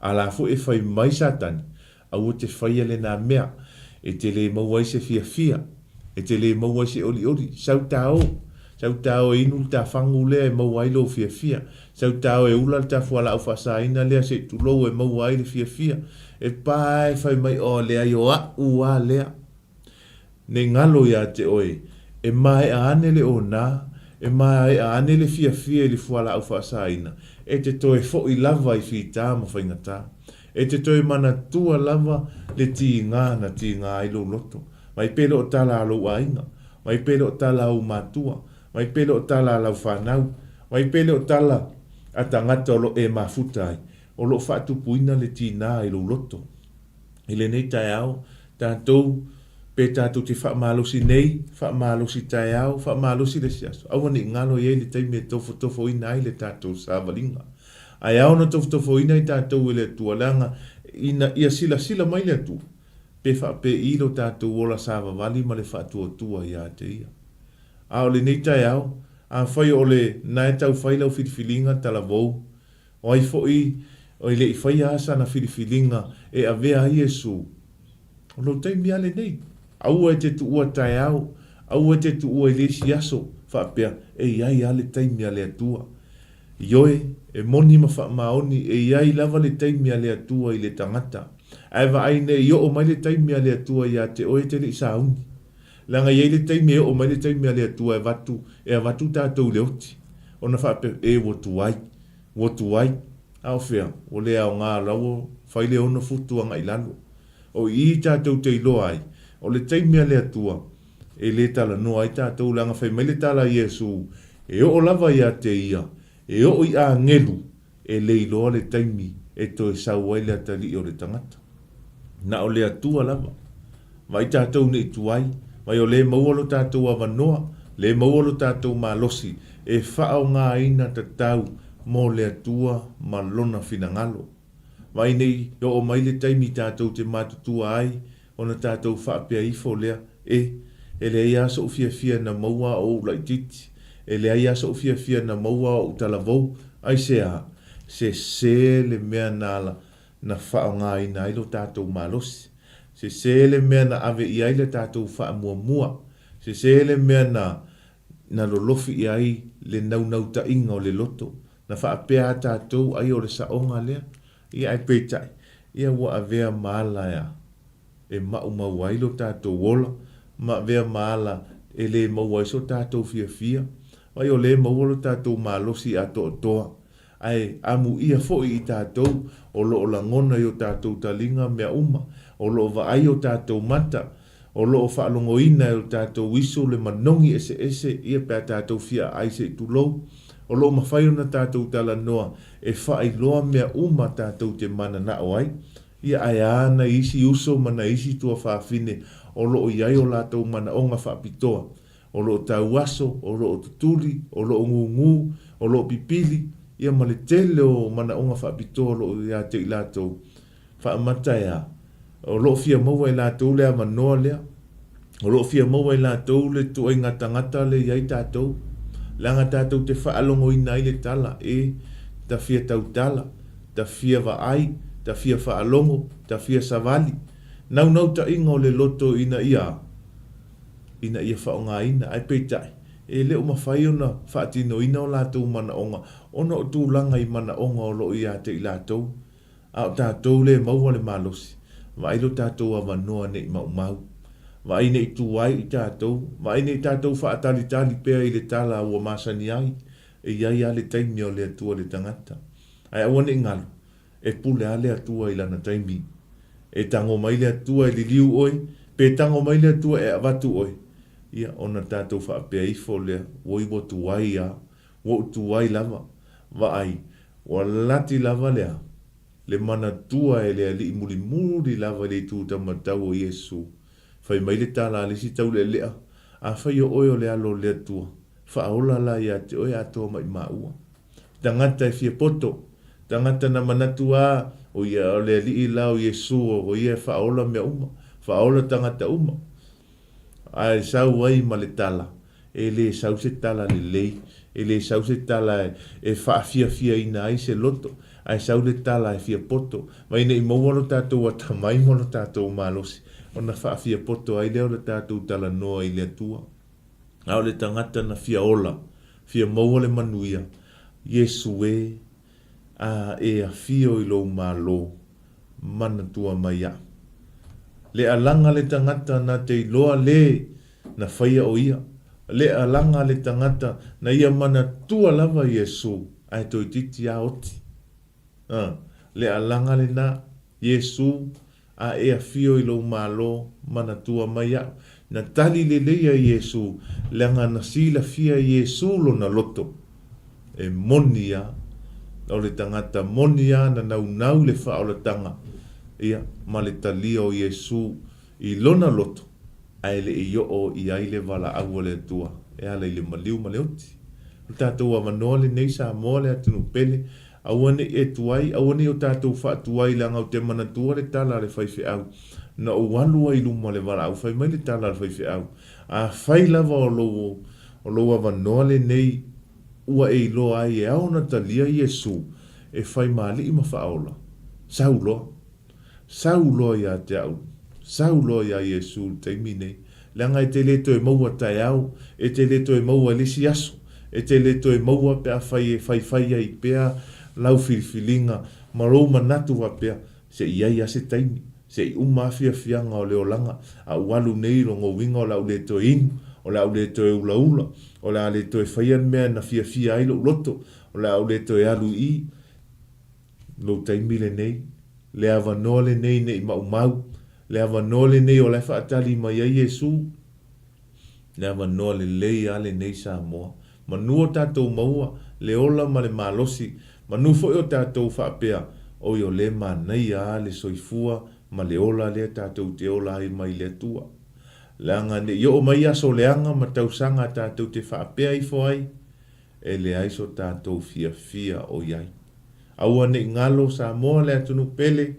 Alafu e whai mai satani. Au te whai le nā mea. E te le mauai se fia. E te le mauai se oli. Sau tau e inu ta whangu lea e mauai lo fia. Sau tau e ula ta fuala au whasaina lea se tulo e mauai le fia. E pae whai mai o lea i o ua lea. Ne ngalo ia te oi. E mai a anele o nā. E mai a anele fia le fuala au whasaina. E te toe fo I lava I fita ma whaingata. E te toi mana tua lava le ti ngā I lo loto. Mai pelo o tala alo ainga. Mai pelo o tala au matua. Mai pelo o tala lau whanau. Mai pelo o tala a tangata o lo e mafutai. O lo whaatupuina le ti ngā I lo loto. I le nei TAEAO, tātou, pe tātou te whaamalosi nei, whaamalosi TAEAO, whaamalosi le siaso. Awa ni ngalo ye le taimi e tofo ina I le tātou sāwalinga. Ai au na tofo ina I tātou I le tualanga ina ia sila mai le tu. Pe whape ilo tātou ola sāwa wali ma le whatua ia te ia. Ao le nei TAEAO, a whai o le nai tau whailau whiriwhilinga tala vou. O ai foi, o i le I whai asa na whiriwhilinga e a vea Iesu. O lo taimi ale nei. Aua e te tuua TAEAO, aua e te tuua I le siaso, whapea e iai ale taimi ale atua. Ioe, e moni ma whaamaoni e iai lava le taimi ale atua I le tangata. Aiva aine I o mai le taimi ale atua ia te oe te le isauni. Langa iai le taimi e o mai le taimi ale atua e a watu tātou le oti. Ona whape e wotu ai. Ao whea, o le ao ngā lau whaile ono futu anga I lalo. O I tātou te iloa ai. O le taimi ale atua e le tala noa I tātou langa whai mai le tala Iesu. E o lava ia te ia. E o I a ngelu e le iloa le taimi e to e sau ai le atali o le tangata. Na o le atua lava. Mai tātou ne tuai. Mai o le maualo tātou avanoa. Le maualo tātou malosi. E whao ngā ina tatau mo le atua malona finangalo. Mai nei o mai le taimi tātou te matutua ai. Ona tātou whaapea ifo lea. E le ia so fia na maua o laititi. E le ia so fia na maua o talavou. Ai se le mea nala na whao ngā ina ilo tātou malosi. Se le mea na ave I ai le tātou wha mua. Se le mea na lolofi I ai le nau ta inga o le loto. Na wha apea tātou ai o le saonga lea. Ia ai peitai. Ia wa avea maala ya. E mau ai lo tātou wola. Ma avea maala e le mau ai so tātou fia. Ai o le mau lo tātou malosi a toa. Ai amu ia foi I tātou o lo langona I o tātou talinga mea uma. O lo va ai o tātou mata. O lo whaalongo ina o tātou iso le manongi ese ia pēr tātou fia ai se tulou. O lo mawhai ona tātou tala noa e whaai loa mea uma tātou te mana na o ai. Ia ai ana isi uso mana isi tua whaafine o lo iai o lātou mana onga whaapitoa. O lo tau aso, o lo tutuli, o lo ngungu, o lo pipili. Ia male tele o mana onga whaapitoa o lo ia te I lātou whaamatai o lo fia maua I lātou lea manoa lea. O lo fia maua I lātou le tuai ngata le iai tātou. Langa tātou te whaalongo ina I le tala ta fia tau tala, ta fia vaai, ta fia whaalongo, ta fia savali. Nau ta inga o le loto ina ia whaonga ina, ai peitai. E leo mawhai ona whaatino ina o lātou mana onga. Ona o tūlanga I mana onga o lo ia te I lātou. Au tātou le maua le malosi. Vai lo tātou avanoa nei mau. Vai nei tuai I tātou. Vai nei tātou whaatali pēr I le tala ua masani ai. E iai ale taimi o le atua le tangata. Ai awane ngalo. E pule ale atua I lana taimi. E tango mai le atua I li liu oi. Pe tango mai le atua e avatu oi. Ia ona tātou whaapea ifo lea. Woi wo tuai a. Wo tuai lava. Vai. Wa lati lava lea. Le mana tua e lea li muri lava le tu tamatau o Yesu. Fai mai le tala le si tau le lea. A fai o oi o le alo lea tua. Whaola la ia te oi atoa mai maua. Tangata e fia poto. Tangata na manatua o ia o le li la o Yesu o ia whaola mea uma. Whaola tangata uma. Ai sau ai ma le tala. E le sau se tala le lei. E le sau se tala e fia ina ai se loto. Ai sau le tala e fia poto. Mai nei mauano tātou a tamai mono tātou malosi. Ona fia poto ai leo le tātou tala noa I le atua. Au le tangata na fia ola. Fia maua le manuia. Yesu e a fio I lo malo. Mana tua mai a. Le alanga le tangata na te iloa le na whaia o ia. Le alanga le tangata na ia mana tua lava Yesu. Ai toi titi a oti. Le alanga le na Yesu a fio I lo malo mana tua mai a. Na tali le leia Yesu. Leanga na sila fia Yesu lo na loto. E monia. O le tangata monia na nau le whaolatanga. Ia, ma le talia o Yesu I lona loto. Ai le I o I ai le wala awa le tua. E ala I le maliu ma le oti. Tātou a manoa le neisa a moa le atunu pele. Awane e tuai, awane o tātou wha tuai langa o te mana tua le tala le whaife au. Na o walua I luma le wala au, whai mai le tala le whaife au. A whai lava o loa manoa le nei ua e loa ai e au na talia Yesu. E whai maali ima whaola. Sauloa ia te au. Sauloa ia Yesu teimi nei. Langa e te leto e maua TAEAO. E te leto e maua lisi aso. E te leto e maua pea whai ai pea lau filifilinga. Marou manatu wa pea. Se iai ase taimi. Se I umafia fianga o leo langa. A walu nei rongo winga o lau leto e inu. O lau leto e ula. O lau leto e whaian mea na fia ai lo loto. O lau leto e alu I. Lo taimi le nei. Le avanoa le nei nei mau. Le avanoa le nei o le whaatali mai a Yesu. Le avanoa le lei a le nei sa moa. Manua tātou maua. Le ola ma le malosi. Manu foi o tātou whaapea. O yo le manai a le soifua. Ma le ola le tātou te ola ai mai le tua. Leanga ne yo o mai aso leanga ma tausanga tātou te whaapea I foai. E le aiso tātou fia o iai. Aua ne ngalo sa moa le atunu pele.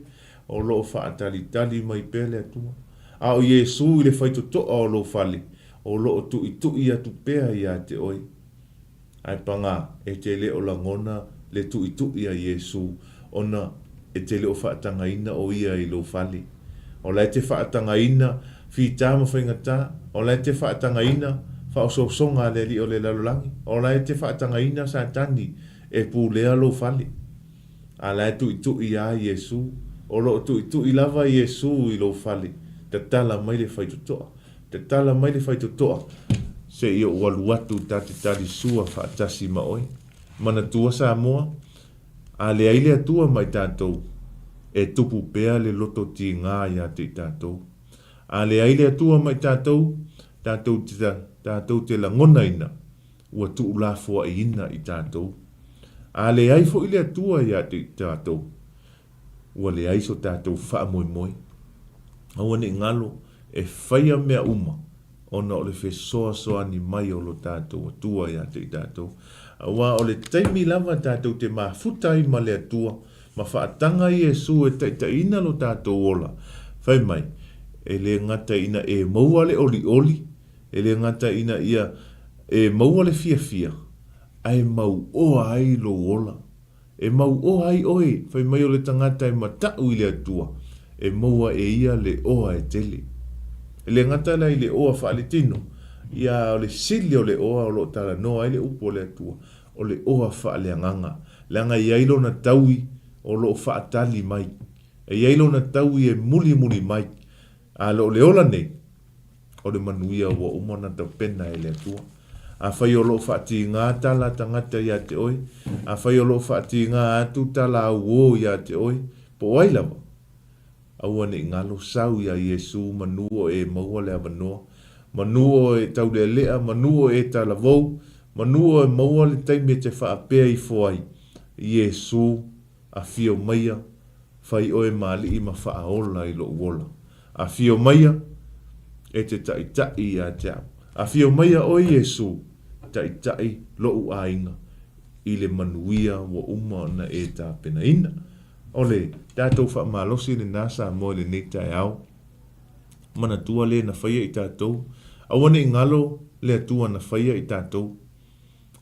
O lo whaatali mai pele atua. A o Yesu I le whaitotoa o lo fale. O lo tui atu pea ia te oi. Ai panga e te le o langona le tui a Yesu. Ona e te le o whaatangaina o ia I lo fale. O lai te whaatangaina fi tāma whaingata. O lai te whaatangaina whaososonga le li o le lalolangi. O lai te whaatangaina sa tani e pūlea lo fale. A lai tui a Yesu. O lo tui lava Yesu I lo fale. Te tala mai le whaitotoa. Te tala mai le whaitotoa. Se I o waluatu tate tali sua whaatasi maoi. Mana tua sa moa. A le aile atua mai tātou. E tupu pea le loto ti ngā ia te tātou. A le aile atua mai tātou. Tātou te langona ina. Ua tuu la fua ina I tātou. A le aifo I le atua ia te tātou. Ua le aiso tātou wha moi. Awane ngalo e whaia mea uma. Ona o le whesoa ni mai o lo tātou atua ia te tātou. Awa o le taimi lava tātou te mafutai ma le atua. Ma whaatanga Yesu e taitaina lo tātou ola. Whai mai, e le ngata ina e maua le oli. E le ngata ina ia e maua le fia. Ai mau oa ai lo ola. E mau oa ai oe. Whai mai o le tangata e matau I le atua. E maua e ia le oa e tele. E le ngata lai le oa whaaletino. Ia o le sili o le oa o lo tala noa ai le upo le atua. O le oa whaaleanganga. Leanga iai lo na taui o lo whaatali mai. E iai lona tau i e muli mai. A lo le ola nei. O le manuia ua umana tau pena e le atua. A whai o lo whaati ngā tala tangata ia te oi. A whai o lo whaati ngā atu tala au o ia te oi. Po wailawa. Aua ne ngalo sau ia Yesu manuo e maua le avanoa. Manuo e tau le lea, manuo e tala vau. Manuo e maua le taimi te whaapea i foai. Yesu a fio maia. Whai oe maali i ma whaaola i lo uola. A fio maia e te tai ia te au. A fio maia o Yesu tai lo uainga i le manuia wa uma na e ta pena ina. Ole, tātou wha malosi le nasa mo le nei TAEAO. Mana tua le na whaia i tātou. Awane i ngalo le atua na whaia i tātou.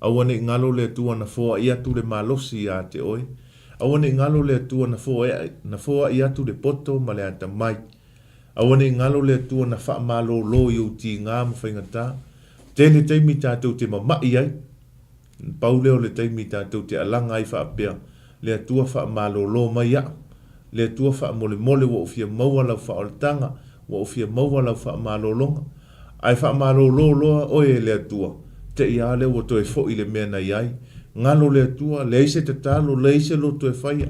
Awane i ngalo le atua na foa i atu le malosi a te oi. Awane i ngalo le atua na foa i atu le poto ma le ata mai. Awane i ngalo le atua na wha malo lo i uti ngā mawhaingata. Tēne teimi tātou te mamai ai. Pauleo le teimi tātou te alanga i whaapea. Le atua wha malo lo mai a. Le atua wha mole wa ufia maua lau wha oltanga. Wa ufia maua lau wha malo longa. Ai wha malo lo loa oe le atua. Te ia le wa toe fo i le mea na iai. Ngalo le atua, le ise te talo, le ise lo toe whaia.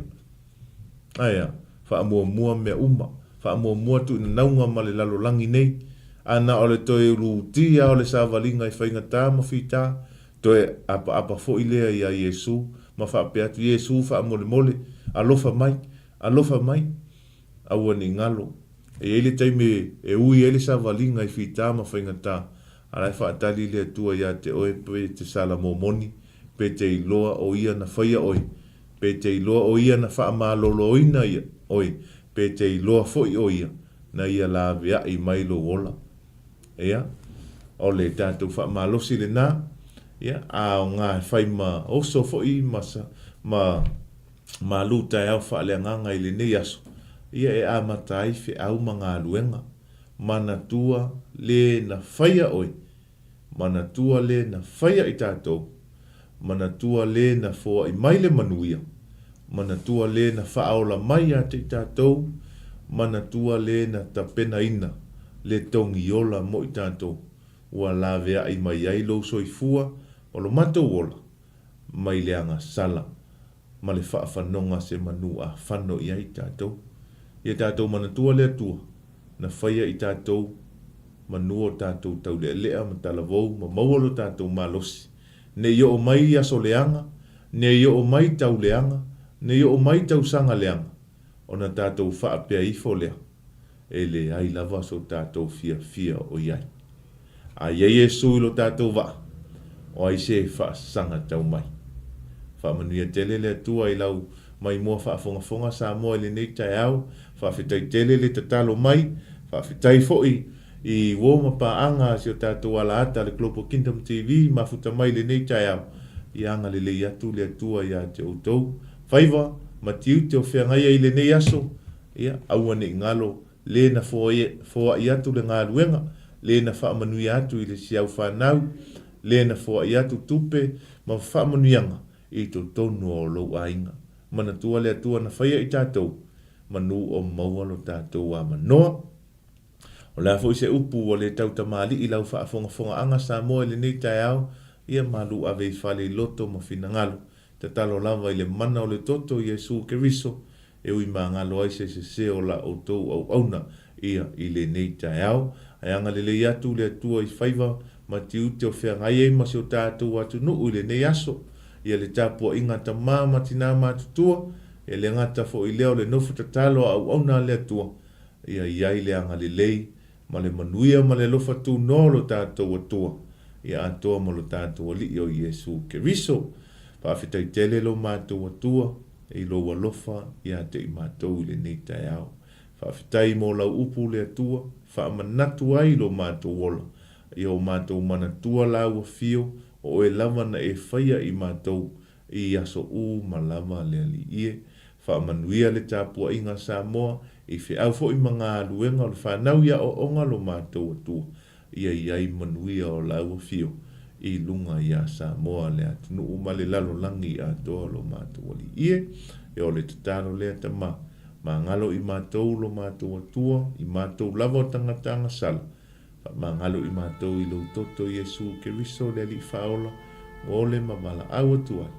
Aia, wha mua mea uma. Wha mua tu ina naunga ma le lalo langi nei. Ana o le toe rutia o le savalinga i whainga tā ma whita. Toe apa fo i lea ia Yesu. Ma wha pe atu Yesu wha mole. Alofa mai. Aua ni ngalo. E ele taime e ui ele savalinga i whita ma whainga tā. Arai wha atali le atua ia te oe pe te sala momoni. Pe te iloa o ia na whaia oi. Pe te iloa o ia na wha malolo ina ia oi. Pe te iloa foi o ia. Na ia la vea i mailo wola. Ea. O le tātou wha malosi le nā. Ea. A o ngā whai ma oso foi masa. Ma lu TAEAO wha le nganga i le nei aso. Ia e a matai fe au ma ngā luenga. Mana tua le na whaia oi. Mana tua le na whaia i tātou. Mana tua le na foa i mai le manuia. Mana tua le na whaola mai a te tātou. Mana tua le na tapena ina. Le tongi ola mo i tātou. Ua la vea i mai ai lo so i fua. O lo matou ola. Mai le anga sala. Ma le whaafanoga se manu a whano i ai tātou. Ia tātou mana tua le atua. Na whaia i tātou. Manu o tātou tau le lea ma talavou. Ma maualo tātou malosi. Ne yo o mai aso leanga, ne yo o mai tau leanga, ne yo o mai tau sanga leanga. O na tātou whaapea ifo lea. E le ai lava so tātou fia o iai. A iei e sui lo tātou wa. O ai se wha sanga tau mai. Wha manuia tele le atua i lau mai mua wha fonga sa moa le nei TAEAO. Wha whitai tele le tatalo mai. Wha whitai foi. I woma pa anga si o tātou ala ata le Global Kingdom TV ma futa mai le nei TAEAO. I anga le lei atu le atua ia te outou. Whaiva, ma tiu te o whiangai ai le nei aso. Ia, aua ne ngalo, le na foa i atu le ngā ruenga. Le na wha manui atu i le siau whanau. Le na foa i atu tupe, ma wha manuianga i to tonu o lo ainga. Mana tua le atua na whaia i tātou. Manu o maualo tātou a manoa. O la fo se upu o le tau tamali i lau whaafonga anga sa moe le nei TAEAO. Ia malu ave i whale loto ma whina ngalo. Te talo lava i le mana o le toto Yesu Keriso. E ui ma ngalo ai se o la o tau au auna. Ia i le nei TAEAO. Ai anga le le atu le atua i whaiva. Ma tiu te o whea ngai e ma se o tātou atu nuu i le nei aso. Ia le tāpua inga ta mama tina matutua. E le ngata fo i leo le nofu ta talo au auna le atua. Ia iai le anga le lei. Ma le manuia ma le lofa tu nolo tātou atua. Ia atoa ma lo tātou ali o Yesu Keriso. Pawhitai tele lo mātou atua. E lo walofa ia te i mātou i le nei TAEAO. Pawhitai mo lau upu le atua. Whaamanatu ai lo mātou ola. Ia o mātou manatua lau a fio. O e lava na e whaia i mātou. I aso u ma lava le ali ie. Whaamanuia le tāpua inga sa moa. I whi au fo i mga luenga o le whanau ia o onga lo mātou atua. Ia iai manuia o lau a fio. I lunga ia sa moa le atu. Nu umale lalo langi a toa lo mātou ali ie. E o le tataro le atama. Mangalo i mātou lo mātou atua, i mātou lava o tangatanga sala. Mangalo i mātou i lo toto Iesu Keriso le ali whaola, ngole ma mala au atua.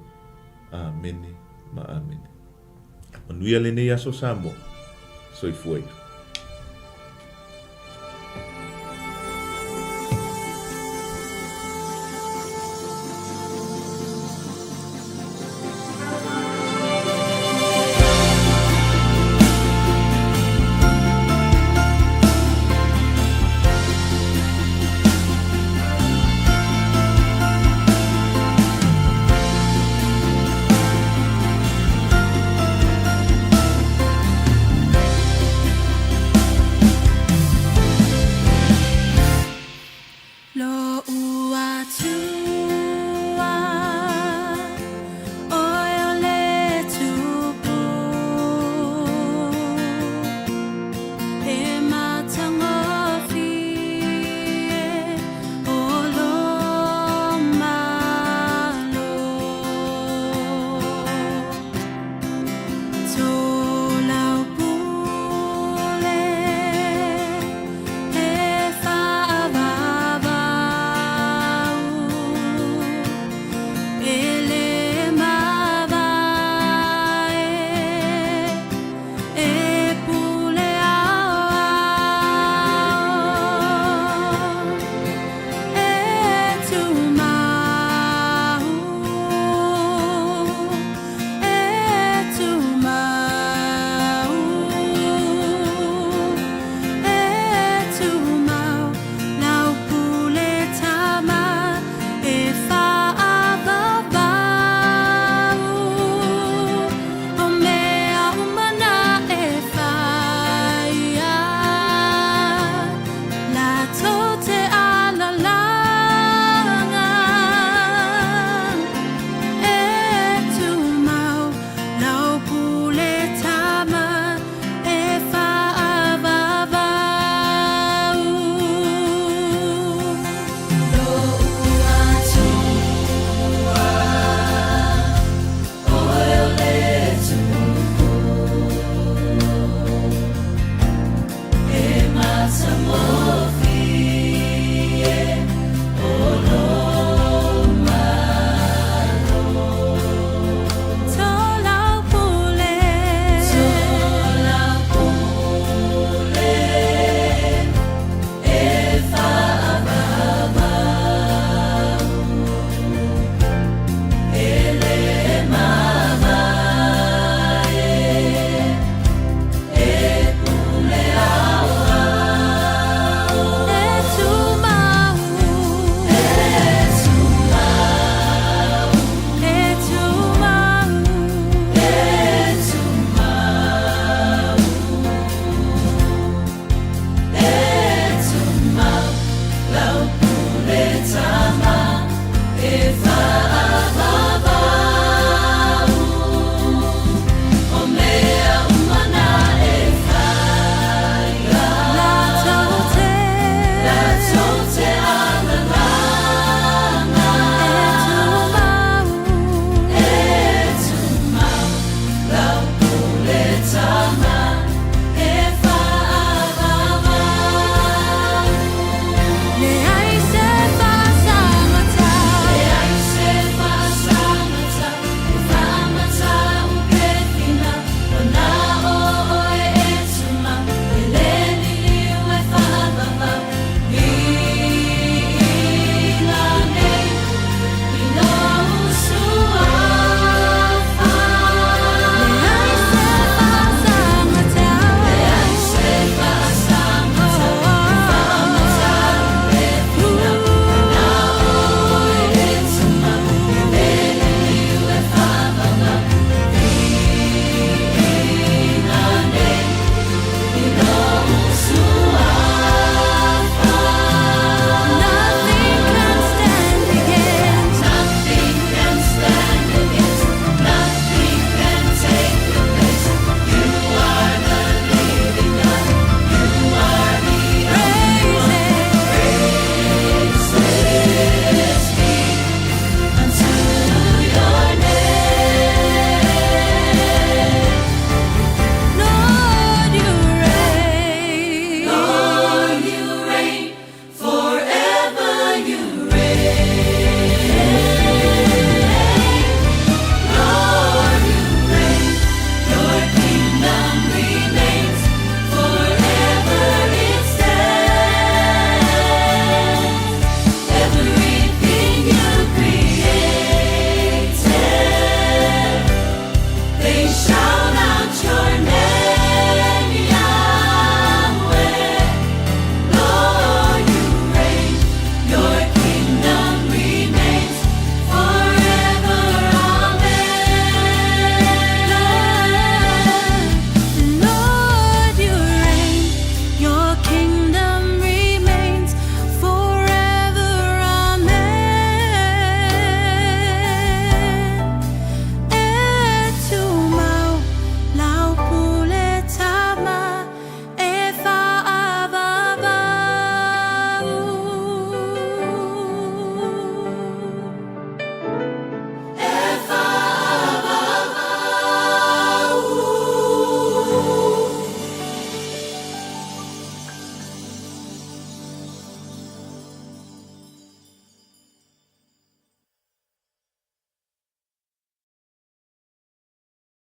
Amene, ma amene. Manuia le nei aso samo, soifuei.